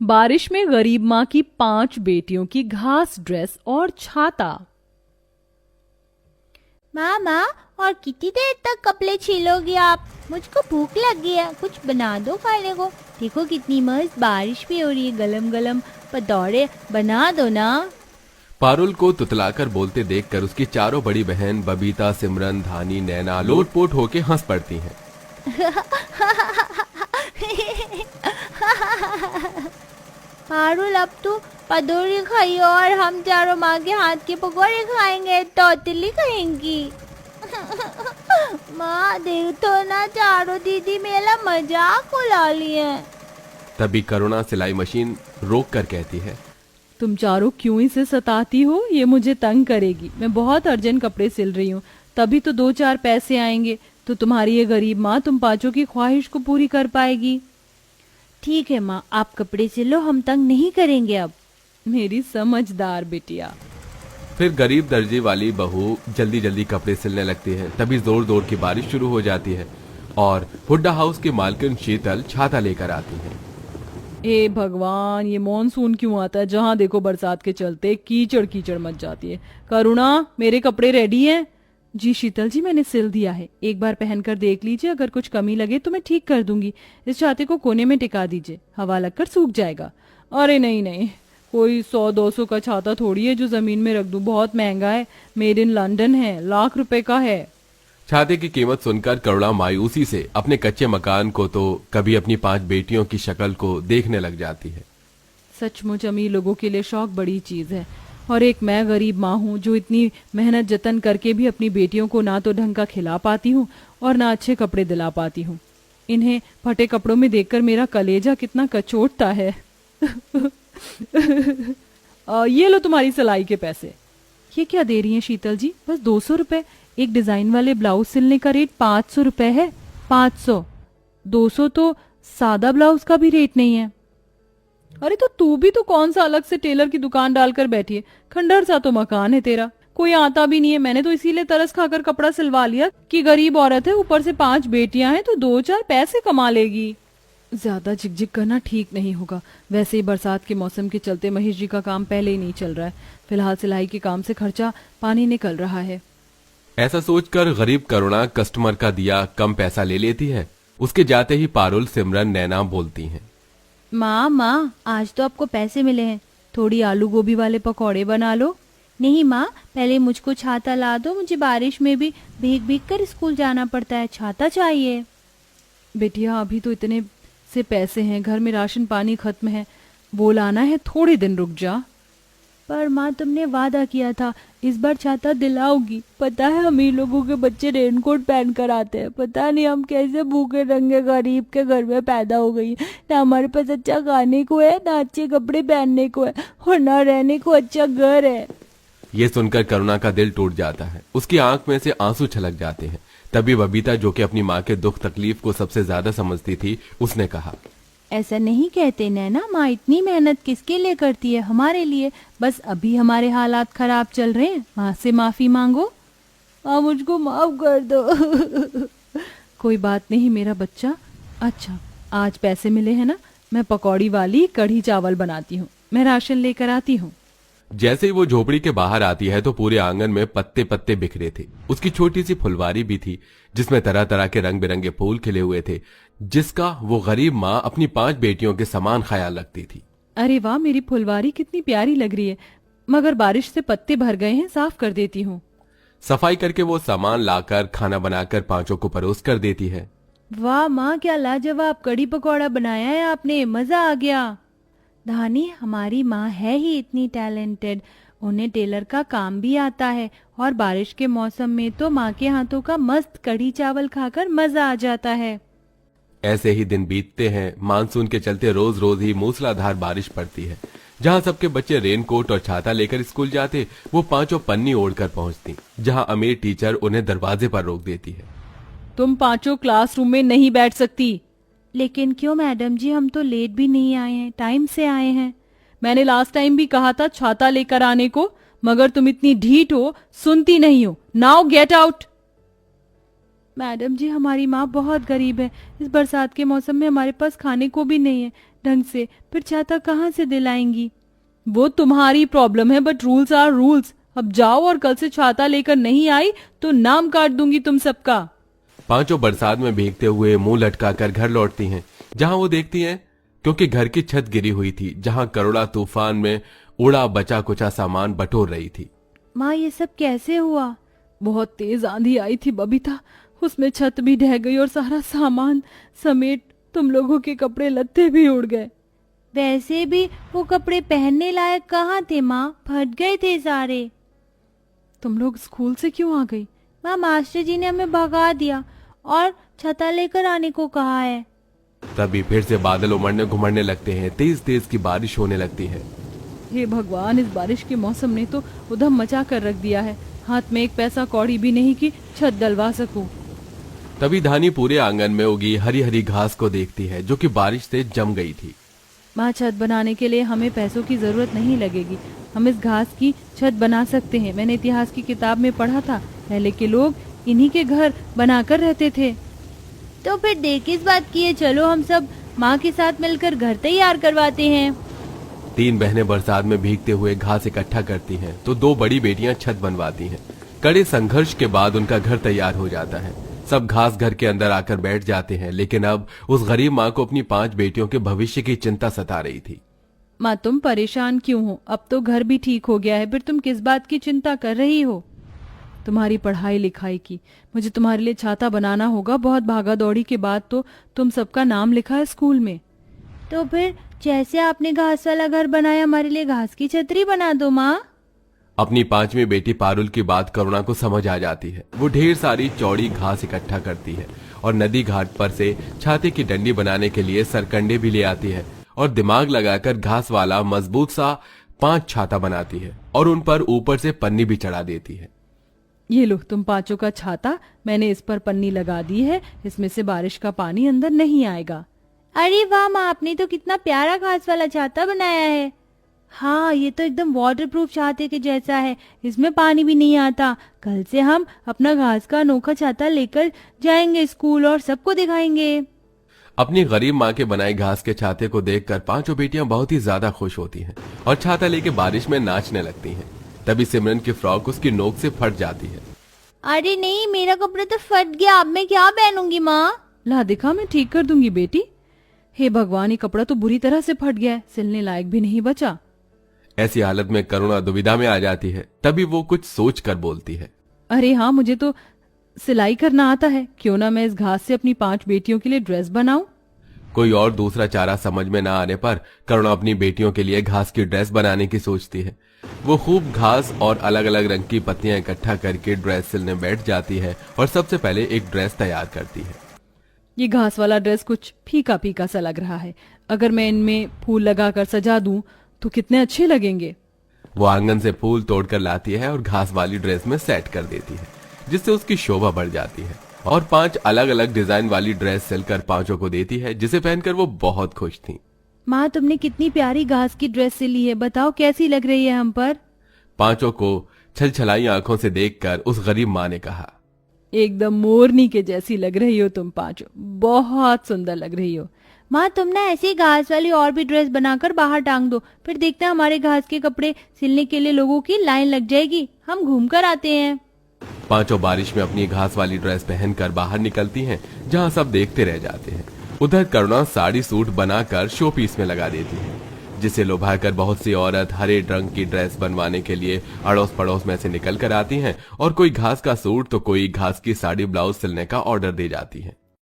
बारिश में गरीब माँ की 5 बेटियों की घास ड्रेस और छाता। माँ, और कितनी देर तक कपड़े छीलोगी आप? मुझको भूख लगी है, कुछ बना दो खाने को। देखो कितनी मस्त बारिश भी हो रही है, गलम गलम पकौड़े बना दो ना। पारुल को तुतलाकर बोलते देखकर उसकी चारों बड़ी बहन बबीता, सिमरन, धानी, नैना लोटपोट होके हंस पड़ती हैं। पारुल, अब तू पदोरी खाइयो और हम चारों माँ के हाथ के पकौड़े खाएंगे, तौतली खाएंगी। माँ देख तो ना, चारों दीदी मेरा मजाक उड़ा ली है। तभी करुणा सिलाई मशीन रोक कर कहती है, तुम चारों क्यों इसे सताती हो? ये मुझे तंग करेगी। मैं बहुत अर्जेंट कपड़े सिल रही हूँ, तभी तो 2-4 पैसे आएंगे, तो तुम्हारी ये गरीब माँ तुम पांचों की ख्वाहिश को पूरी कर पाएगी। ठीक है माँ, आप कपड़े सिलो, हम तंग नहीं करेंगे अब। मेरी समझदार बिटिया। फिर गरीब दर्जी वाली बहू जल्दी जल्दी कपड़े सिलने लगती है। तभी जोर जोर की बारिश शुरू हो जाती है और हुड्डा हाउस की मालकिन शीतल छाता लेकर आती है। ए भगवान, ये मॉनसून क्यों आता है? जहाँ देखो बरसात के चलते कीचड़ कीचड़ मच जाती है। करुणा, मेरे कपड़े रेडी हैं? जी शीतल जी, मैंने सिल दिया है, एक बार पहनकर देख लीजिए, अगर कुछ कमी लगे तो मैं ठीक कर दूंगी। इस छाते को कोने में टिका दीजिए, हवा लगकर सूख जाएगा। अरे नहीं नहीं, कोई 100-200 का छाता थोड़ी है जो जमीन में रख दूं, बहुत महंगा है, मेड इन लंदन है, लाख रुपए का है। छाते की कीमत सुनकर करुणा मायूसी से अपने कच्चे मकान को तो कभी अपनी 5 बेटियों की शक्ल को देखने लग जाती है। सचमुच अमीर लोगों के लिए शौक बड़ी चीज है, और एक मैं गरीब माँ हूँ जो इतनी मेहनत जतन करके भी अपनी बेटियों को ना तो ढंग का खिला पाती हूँ और ना अच्छे कपड़े दिला पाती हूँ। इन्हें फटे कपड़ों में देखकर मेरा कलेजा कितना कचोटता है। ये लो तुम्हारी सिलाई के पैसे। ये क्या दे रही हैं शीतल जी? बस 200 रुपए। एक डिजाइन वाले ब्लाउज सिलने का रेट 500 रुपए है। 500, 200 तो सादा ब्लाउज का भी रेट नहीं है। अरे तो तू भी तो कौन सा अलग से टेलर की दुकान डालकर बैठी है? खंडर सा तो मकान है तेरा, कोई आता भी नहीं है। मैंने तो इसीलिए तरस खाकर कपड़ा सिलवा लिया कि गरीब औरत है, ऊपर से 5 बेटियां हैं, तो 2-4 पैसे कमा लेगी। ज्यादा झिकझिक करना ठीक नहीं होगा। वैसे ही बरसात के मौसम के चलते महेश जी का काम पहले ही नहीं चल रहा है। फिलहाल सिलाई के काम से खर्चा पानी निकल रहा है। ऐसा सोचकर गरीब करुणा कस्टमर का दिया कम पैसा ले लेती है। उसके जाते ही पारुल, सिमरन, नैना बोलती हैं, माँ, आज तो आपको पैसे मिले हैं, थोड़ी आलू गोभी वाले पकौड़े बना लो। नहीं माँ, पहले मुझको छाता ला दो, मुझे बारिश में भी भीग भीग कर स्कूल जाना पड़ता है, छाता चाहिए। बेटिया, अभी तो इतने से पैसे हैं, घर में राशन पानी खत्म है, वो लाना है, थोड़े दिन रुक जा। पर माँ, तुमने वादा किया था इस बार छाता दिलाओगी। पता है अमीर लोगों के बच्चे रेनकोट पहन कर आते हैं, पता नहीं हम कैसे भूखे नंगे गरीब के घर में पैदा हो गई। ना हमारे पास अच्छा खाने को है, ना अच्छे कपड़े पहनने को है, और ना रहने को अच्छा घर है। ये सुनकर करुणा का दिल टूट जाता है, उसकी आंख में से आंसू छलक जाते हैं। तभी बबीता, जो कि अपनी माँ के दुख तकलीफ को सबसे ज्यादा समझती थी, उसने कहा, ऐसा नहीं कहते नैना, माँ इतनी मेहनत किसके लिए करती है? हमारे लिए। बस अभी हमारे हालात खराब चल रहे हैं, माँ से माफी मांगो। माँ मुझको माफ कर दो। कोई बात नहीं मेरा बच्चा। अच्छा, आज पैसे मिले हैं ना, मैं पकौड़ी वाली कढ़ी चावल बनाती हूँ, मैं राशन लेकर आती हूँ। जैसे ही वो झोपड़ी के बाहर आती है तो पूरे आंगन में पत्ते पत्ते बिखरे थे। उसकी छोटी सी फुलवारी भी थी जिसमें तरह तरह के रंग बिरंगे फूल खिले हुए थे, जिसका वो गरीब माँ अपनी 5 बेटियों के समान ख्याल रखती थी। अरे वाह, मेरी फुलवारी कितनी प्यारी लग रही है, मगर बारिश से पत्ते भर गए हैं, साफ कर देती हूँ। सफाई करके वो सामान लाकर खाना बनाकर 5 को परोस कर देती है। वाह माँ, क्या लाजवाब कढ़ी पकौड़ा बनाया है आपने, मजा आ गया। धानी, हमारी माँ है ही इतनी टैलेंटेड, उन्हें टेलर का काम भी आता है, और बारिश के मौसम में तो माँ के हाथों का मस्त कढ़ी चावल खाकर मजा आ जाता है। ऐसे ही दिन बीतते हैं। मानसून के चलते रोज रोज ही मूसलाधार बारिश पड़ती है। जहाँ सबके बच्चे रेनकोट और छाता लेकर स्कूल जाते, वो 5 पन्नी ओढ़कर पहुंचती, जहाँ अमीर टीचर उन्हें दरवाजे पर रोक देती है। तुम 5 क्लासरूम में नहीं बैठ सकती। लेकिन क्यों मैडम जी, हम तो लेट भी नहीं आए हैं, टाइम से आए हैं। मैंने लास्ट टाइम भी कहा था छाता लेकर आने को, मगर तुम इतनी ढीठ हो, सुनती नहीं हो। Now get out. मैडम जी, हमारी माँ बहुत गरीब है। इस बरसात के मौसम में हमारे पास खाने को भी नहीं है ढंग से, फिर छाता कहाँ से दिलाएंगी? वो तुम्हारी प्रॉब्लम है, बट रूल्स आर रूल्स। अब जाओ, और कल से छाता लेकर नहीं आई तो नाम काट दूंगी तुम सबका। पांचों बरसात में भीगते हुए मुंह लटकाकर घर लौटती हैं, जहां वो देखती हैं क्योंकि घर की छत गिरी हुई थी, जहां करोड़ा तूफान में उड़ा बचा कुचा सामान बटोर रही थी। माँ, ये सब कैसे हुआ? बहुत तेज आंधी आई थी बबीता, उसमें छत भी ढह गई और सारा सामान समेत तुम लोगों के कपड़े लत्ते भी उड़ गए। वैसे भी वो कपड़े पहनने लायक कहाँ थे माँ, फट गए थे सारे। तुम लोग स्कूल से क्यों आ गई? माँ, मास्टर जी ने हमें भगा दिया और छता लेकर आने को कहा है। तभी फिर से बादल उमड़ने घुमड़ने लगते हैं, तेज तेज की बारिश होने लगती है। हे भगवान, इस बारिश के मौसम ने तो उधम मचा कर रख दिया है। हाथ में एक पैसा कौड़ी भी नहीं कि छत डलवा सकूं। तभी धानी पूरे आंगन में उगी हरी हरी घास को देखती है, जो कि बारिश से जम गई थी। माँ, छत बनाने के लिए हमें पैसों की जरूरत नहीं लगेगी। हम इस घास की छत बना सकते हैं। मैंने इतिहास की किताब में पढ़ा था, पहले के लोग इन्हीं के घर बनाकर रहते थे। तो फिर देर किस बात की है, चलो हम सब माँ के साथ मिलकर घर तैयार करवाते हैं। तीन बहनें बरसात में भीगते हुए घास इकट्ठा करती हैं, तो दो बड़ी बेटियां छत बनवाती हैं। कड़े संघर्ष के बाद उनका घर तैयार हो जाता है। सब घास घर के अंदर आकर बैठ जाते हैं, लेकिन अब उस गरीब माँ को अपनी 5 बेटियों के भविष्य की चिंता सता रही थी। माँ, तुम परेशान क्यों हो? अब तो घर भी ठीक हो गया है, फिर तुम किस बात की चिंता कर रही हो? तुम्हारी पढ़ाई लिखाई की, मुझे तुम्हारे लिए छाता बनाना होगा। बहुत भागा दौड़ी के बाद तो तुम सबका नाम लिखा है स्कूल में। तो फिर जैसे आपने घास वाला घर बनाया, हमारे लिए घास की छतरी बना दो माँ। अपनी 5वीं बेटी पारुल की बात करुणा को समझ आ जाती है। वो ढेर सारी चौड़ी घास इकट्ठा करती है और नदी घाट पर से छाते की डंडी बनाने के लिए सरकंडे भी ले आती है और दिमाग लगाकर घास वाला मजबूत सा 5 छाता बनाती है और उन पर ऊपर से पन्नी भी चढ़ा देती है। ये लो तुम 5 का छाता, मैंने इस पर पन्नी लगा दी है, इसमें से बारिश का पानी अंदर नहीं आएगा। अरे वाह माँ, आपने तो कितना प्यारा घास वाला छाता बनाया है। हाँ, ये तो एकदम वाटरप्रूफ छाते के जैसा है, इसमें पानी भी नहीं आता। कल से हम अपना घास का अनोखा छाता लेकर जाएंगे स्कूल और सबको दिखाएंगे। अपनी गरीब माँ के बनाए घास के छाते को देखकर 5 बेटियां बहुत ही ज्यादा खुश होती हैं और छाता लेके बारिश में नाचने लगती हैं। तभी सिमरन की फ्रॉक उसकी नोक से फट जाती है। अरे नहीं, मेरा कपड़ा तो फट गया, अब मैं क्या पहनूंगी माँ? ला दिखा, मैं ठीक कर दूंगी बेटी। हे भगवान, ये कपड़ा तो बुरी तरह से फट गया है, सिलने लायक भी नहीं बचा। ऐसी हालत में करुणा दुविधा में आ जाती है। तभी वो कुछ सोच कर बोलती है, अरे हाँ, मुझे तो सिलाई करना आता है, क्यों ना मैं इस घास से अपनी 5 बेटियों के लिए ड्रेस बनाऊं। कोई और दूसरा चारा समझ में न आने पर करुणा अपनी बेटियों के लिए घास की ड्रेस बनाने की सोचती है। वो खूब घास और अलग अलग रंग की पत्तियां इकट्ठा करके ड्रेस सिलने बैठ जाती है और सबसे पहले एक ड्रेस तैयार करती है। ये घास वाला ड्रेस कुछ फीका फीका सा लग रहा है, अगर मैं इनमें फूल लगाकर सजा दूं तो कितने अच्छे लगेंगे। वो आंगन से फूल तोड़कर लाती है और घास वाली ड्रेस में सेट कर देती है, जिससे उसकी शोभा बढ़ जाती है और 5 अलग अलग डिजाइन वाली ड्रेस सिलकर 5 को देती है, जिसे पहनकर वो बहुत खुश थी। माँ, तुमने कितनी प्यारी घास की ड्रेस सिली है, बताओ कैसी लग रही है हम पर? 5 को छलछलाई आंखों से देखकर उस गरीब माँ ने कहा, एकदम मोरनी के जैसी लग रही हो तुम 5, बहुत सुंदर लग रही हो। माँ, तुम ना ऐसी घास वाली और भी ड्रेस बनाकर बाहर टांग दो, फिर देखते हैं हमारे घास के कपड़े सिलने के लिए लोगों की लाइन लग जाएगी, हम घूम कर आते हैं। 5 बारिश में अपनी घास वाली ड्रेस पहनकर बाहर निकलती हैं, जहां सब देखते रह जाते हैं। उधर करुणा साड़ी सूट बनाकर शो पीस में लगा देती है, जिसे लुभाकर बहुत सी औरत हरे रंग की ड्रेस बनवाने के लिए अड़ोस पड़ोस में से निकल कर आती हैं और कोई घास का सूट तो कोई घास की साड़ी ब्लाउज सिलने का ऑर्डर दे जाती है।